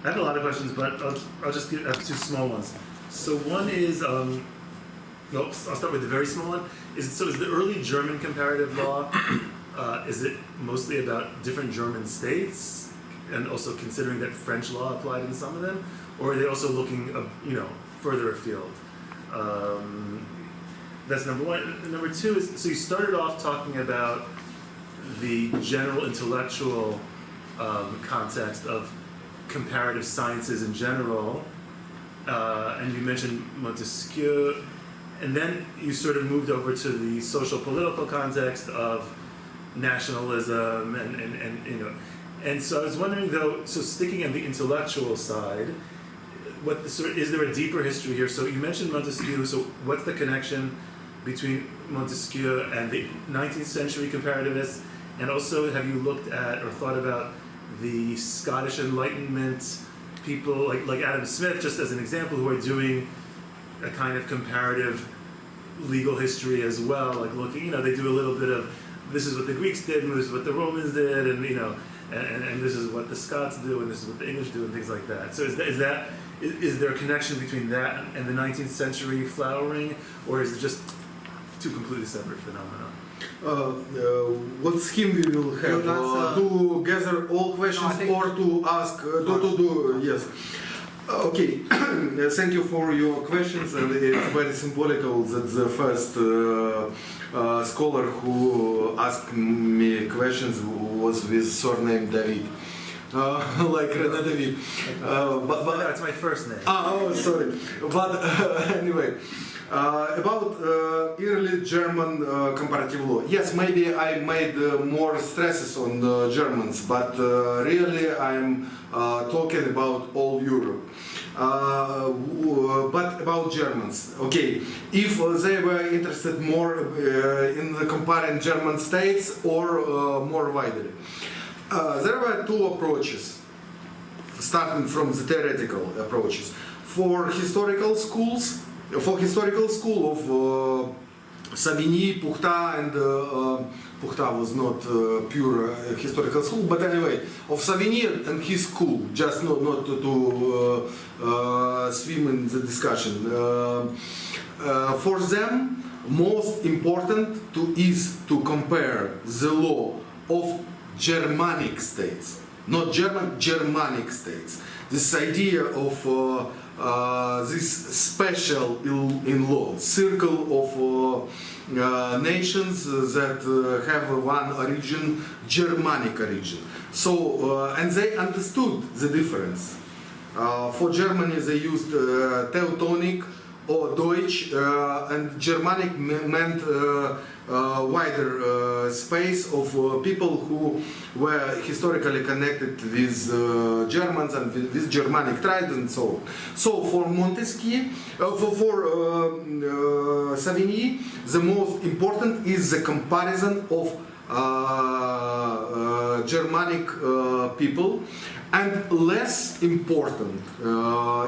I have a lot of questions, but I'll just have two small ones. So one is, well, I'll start with the very small one. Is the early German comparative law, is it mostly about different German states, and also considering that French law applied in some of them, or are they also looking, further afield? That's number one. Number two is, so you started off talking about the general intellectual context of comparative sciences in general, and you mentioned Montesquieu, and then you sort of moved over to the social political context of nationalism and so I was wondering though, so sticking on the intellectual side, is there a deeper history here? So you mentioned Montesquieu, so what's the connection between Montesquieu and the 19th century comparativists? And also, have you looked at or thought about the Scottish Enlightenment people, like Adam Smith, just as an example, who are doing a kind of comparative legal history as well, like looking, they do a little bit of, this is what the Greeks did, and this is what the Romans did, and and this is what the Scots do, and this is what the English do, and things like that. So is there a connection between that and the 19th century flowering, or is it just two completely separate phenomena? What scheme we will have to gather all questions or to ask yes. Okay, thank you for your questions, and it's very symbolical that the first scholar who asked me questions was with surname David, like René David. But that's my first name. Oh, sorry. But anyway. About early German comparative law. Yes, maybe I made more stresses on the Germans, but really I'm talking about all Europe. But about Germans, okay, if they were interested more in the comparing German states or more widely. There were two approaches, starting from the theoretical approaches. For historical school of Savigny, Pourtat, and Pourtat was not pure historical school, but anyway, of Savigny and his school, just not to swim in the discussion. For them, most important is to compare the law of Germanic states, not German, Germanic states. This idea of this special in law, circle of nations that have one origin, Germanic origin. So, and they understood the difference. For Germany they used Teutonic or Deutsch, and Germanic meant wider space of people who were historically connected with Germans and with Germanic tribes and so on. So for Montesquieu, for Savigny, the most important is the comparison of Germanic people, and less important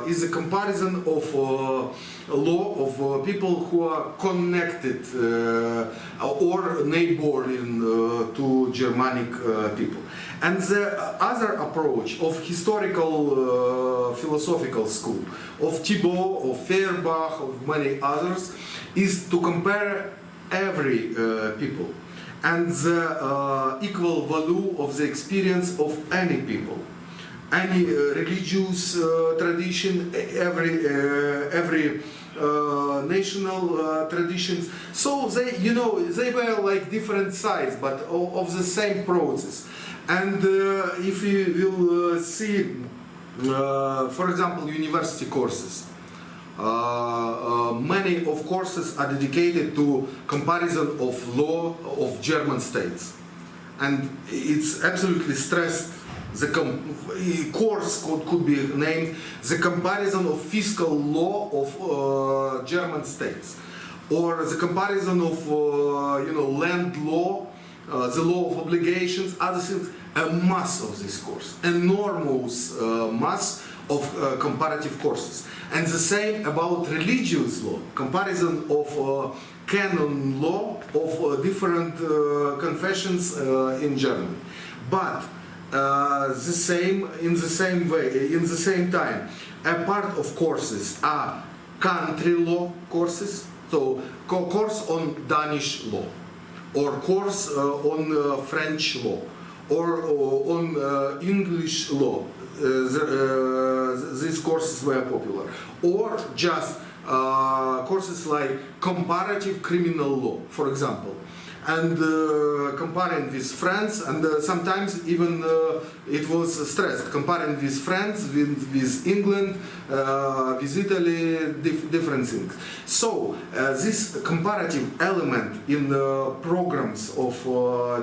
is the comparison of law of people who are connected or neighboring to Germanic people. And the other approach of historical philosophical school, of Thibaut, of Feuerbach, of many others, is to compare every people and the equal value of the experience of any people, any religious tradition, every national traditions. So they, they were like different sides, but of the same process. And if you will see, for example, university courses, many of courses are dedicated to comparison of law of German states, and it's absolutely stressed. The course could be named the comparison of fiscal law of German states, or the comparison of land law, the law of obligations, other things. A mass of this course, enormous mass of comparative courses. And the same about religious law, comparison of canon law of different confessions in Germany. But in the same way, in the same time. A part of courses are country law courses, so course on Danish law, or course on French law, or on English law. These courses were popular, or just courses like comparative criminal law, for example, and comparing with France, and sometimes even it was stressed, comparing with France, with England, with Italy, different things. So this comparative element in programs of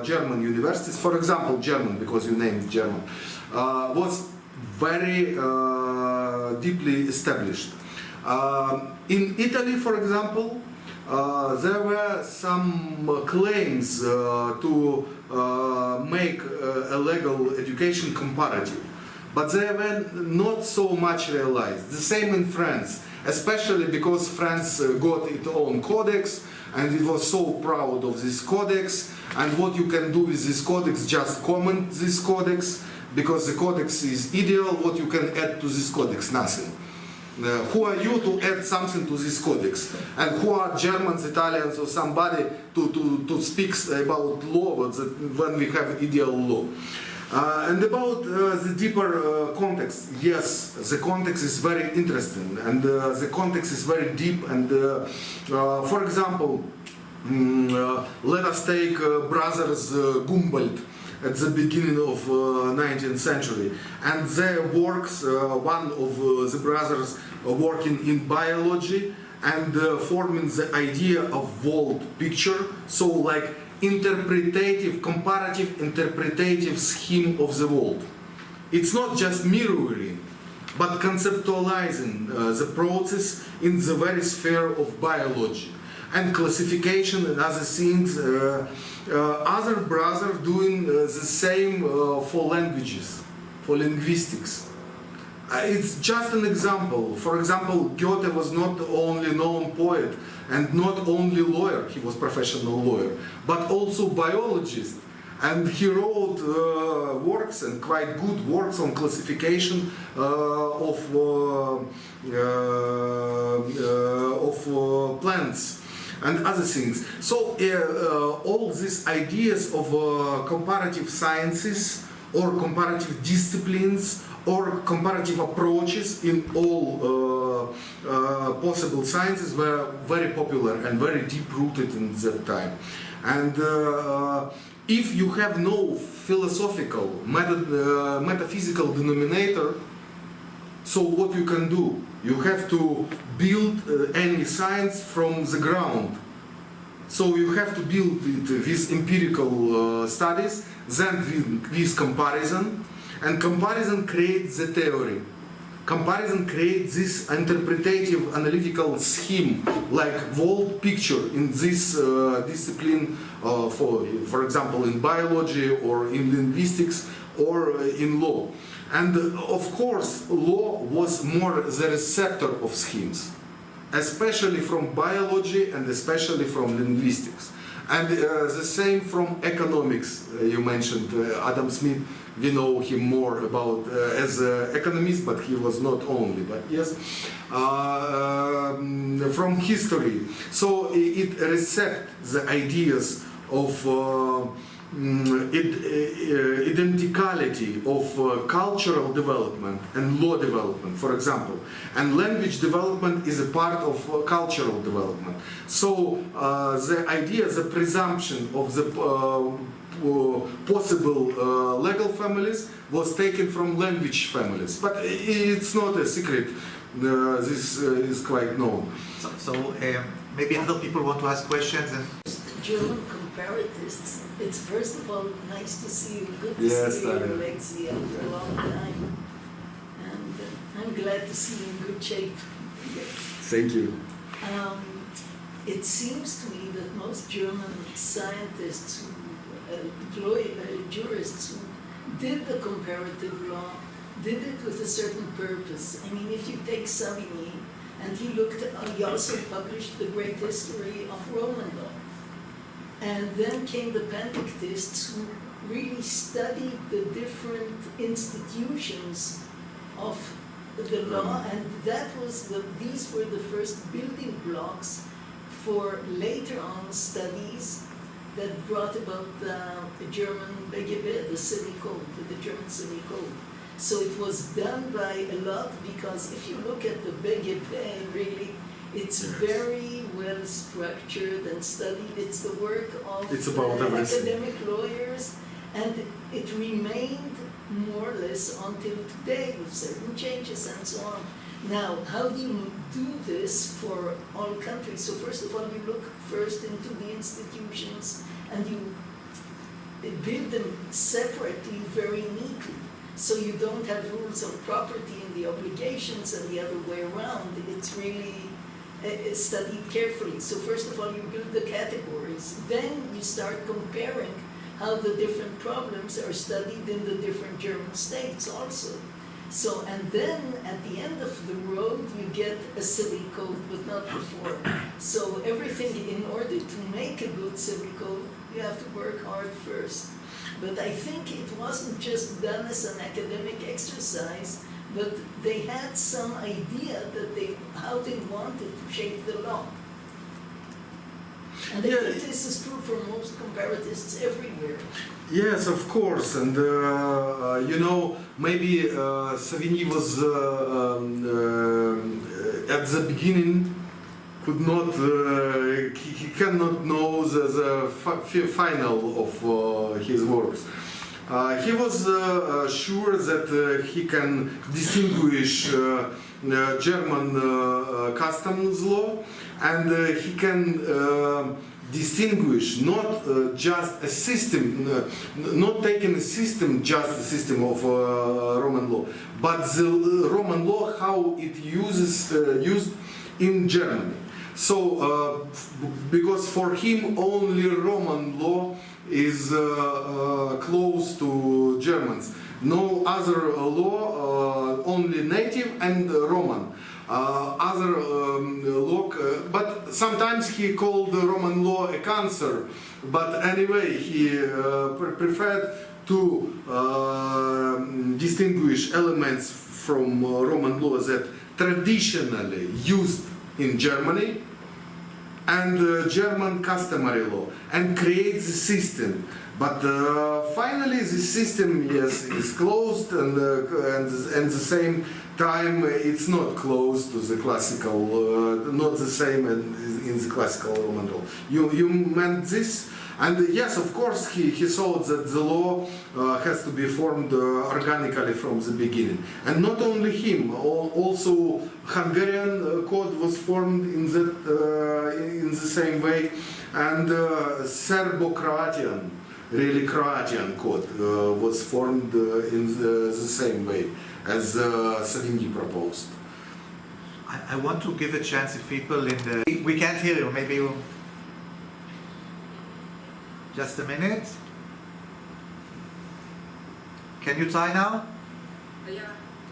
German universities, for example German, because you named German, was very deeply established. In Italy, for example, there were some claims to make a legal education comparative, but they were not so much realized. The same in France, especially because France got its own codex, and it was so proud of this codex, and what you can do with this codex, just comment this codex, because the codex is ideal. What you can add to this codex? Nothing. Who are you to add something to this codex? And who are Germans, Italians, or somebody to speak about law when we have ideal law? And about the deeper context, yes, the context is very interesting, and the context is very deep. And for example, let us take brothers Gumboldt at the beginning of 19th century, and their works, one of the brothers working in biology and forming the idea of world picture, so like comparative interpretative scheme of the world. It's not just mirroring, but conceptualizing the process in the very sphere of biology and classification and other things. Other brothers doing the same for languages, for linguistics. It's just an example. For example, Goethe was not only known poet and not only lawyer, he was professional lawyer, but also biologist. And he wrote works, and quite good works, on classification of plants and other things. So all these ideas of comparative sciences or comparative disciplines or comparative approaches in all possible sciences were very popular and very deep-rooted in that time. And if you have no philosophical, metaphysical denominator, so what you can do? You have to build any science from the ground. So you have to build it with empirical studies, then with comparison, and comparison creates the theory. Comparison creates this interpretative analytical scheme, like world picture in this discipline, for example, in biology or in linguistics or in law. And of course, law was more the receptor of schemes, especially from biology and especially from linguistics. And the same from economics. You mentioned Adam Smith. We know him more about as an economist, but he was not only, but yes, from history. So it recepts the ideas of identicality of cultural development and law development, for example. And language development is a part of cultural development. So the idea, the presumption of the possible legal families was taken from language families. But it's not a secret. This is quite known. So maybe other people want to ask questions. German comparatists, it's first of all nice to see you. Good to Yes, see you, Oleksiy, after a long time. And I'm glad to see you in good shape. Thank you. It seems to me that most German scientists, jurists who did the comparative law, did it with a certain purpose. I mean, if you take Savigny, and he also published the great history of Roman law. And then came the Pentictists, who really studied the different institutions of the law, and these were the first building blocks for later on studies that brought about the German BGB, the civil code, the German civil code. So it was done by a lot, because if you look at the BGB, really, it's very well structured and studied. It's the work of academic lawyers, and it remained more or less until today with certain changes and so on. Now, how do you do this for all countries? So first of all, you look first into the institutions and you build them separately, very neatly. So you don't have rules on property and the obligations and the other way around. It's really studied carefully. So first of all, you build the categories. Then you start comparing how the different problems are studied in the different German states also. So, and then at the end of the road, you get a civil code, but not before. So everything, in order to make a good civil code, you have to work hard first. But I think it wasn't just done as an academic exercise, but they had some idea that how they wanted to shape the law. And I think this is true for most comparatists everywhere. Yes, of course, and you know, maybe Savigny was at the beginning could not, he cannot know the final of his works. He was sure that he can distinguish German customs law, and he can distinguish not just a system, not taking a system, just a system of Roman law, but the Roman law, how it used in Germany. So, because for him only Roman law is close to Germans. No other law, only native and Roman. Other law, but sometimes he called the Roman law a cancer. But anyway, he preferred to distinguish elements from Roman law that traditionally used in Germany and German customary law, and create the system. But finally, the system, yes, is closed, and the same time it's not close to the classical, not the same in the classical Roman law. You meant this? And yes, of course, he thought that the law has to be formed organically from the beginning. And not only him, also Hungarian code was formed in the same way, and Serbo-Croatian, really Croatian code was formed in the same way as Savigny proposed. I want to give a chance if people in the... We can't hear you, maybe you... Just a minute. Can you try now? Yeah.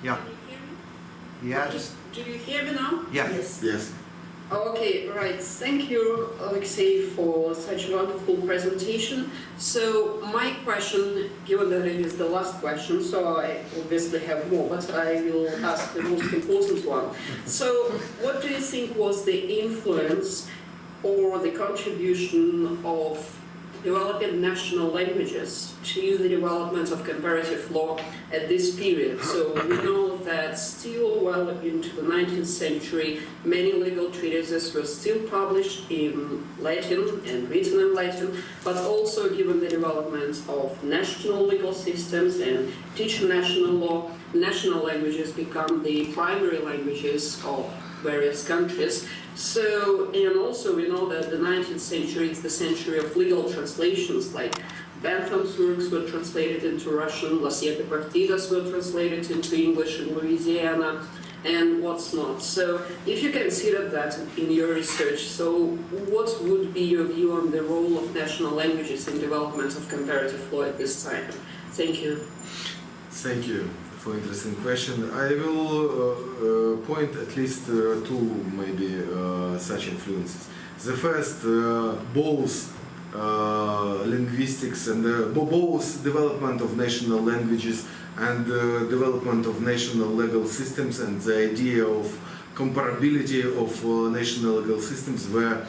Yeah. Can you hear me? Yeah, just... Do you hear me now? Yeah. Yes. Yes. Okay, right. Thank you, Oleksiy, for such a wonderful presentation. So my question, given that it is the last question, so I obviously have more, but I will ask the most important one. So what do you think was the influence or the contribution of developing national languages to the development of comparative law at this period? So we know that still well into the 19th century, many legal treatises were still published in Latin and written in Latin, but also given the development of national legal systems and teaching national law, national languages become the primary languages of various countries. So, and also we know that the 19th century is the century of legal translations, like Bentham's works were translated into Russian, Las Siete Partidas were translated into English in Louisiana, and what's not. So, if you consider that in your research, so what would be your view on the role of national languages in development of comparative law at this time? Thank you. Thank you for interesting question. I will point at least two maybe such influences. The first, both linguistics and both development of national languages and development of national legal systems, and the idea of comparability of national legal systems were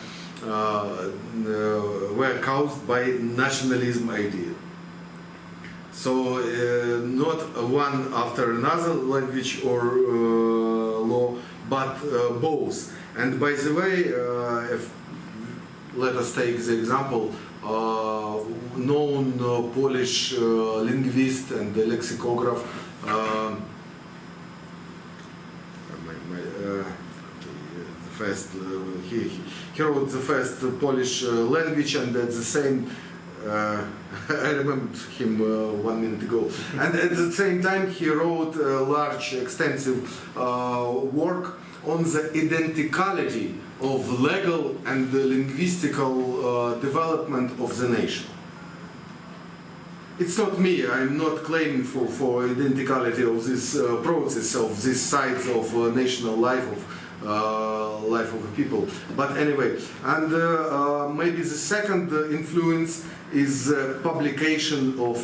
caused by nationalism idea. So not one after another language or law, but both. And by the way, if, let us take the example, known Polish linguist and lexicograph he wrote the first Polish language, and at the same I remembered him 1 minute ago. And at the same time, he wrote a large, extensive work on the identicality of legal and linguistical development of the nation. It's not me, I'm not claiming for identicality of this process, of this side of national life, life of the people. But anyway, and maybe the second influence is publication of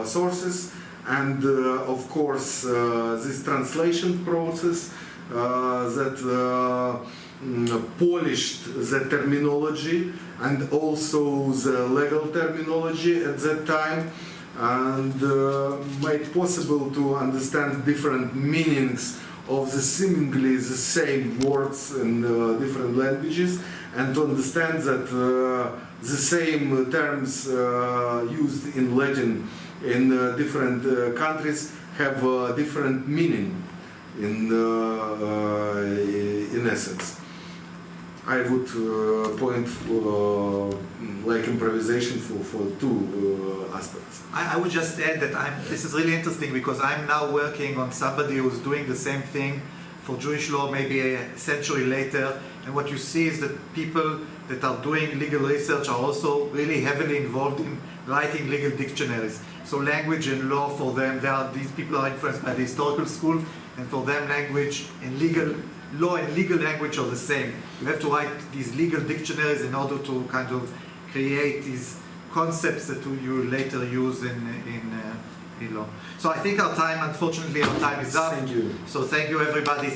sources, and of course this translation process that polished the terminology and also the legal terminology at that time, and made possible to understand different meanings of the seemingly the same words in different languages, and to understand that the same terms used in Latin in different countries have different meaning in essence. I would point like improvisation for two aspects. I would just add that this is really interesting because I'm now working on somebody who's doing the same thing for Jewish law maybe a century later, and what you see is that people that are doing legal research are also really heavily involved in writing legal dictionaries. So language and law for them, these people are influenced by the historical school, and for them language and legal law and legal language are the same. You have to write these legal dictionaries in order to kind of create these concepts that you later use in law. So I think our time, unfortunately, our time is up. Thank you. So thank you, everybody.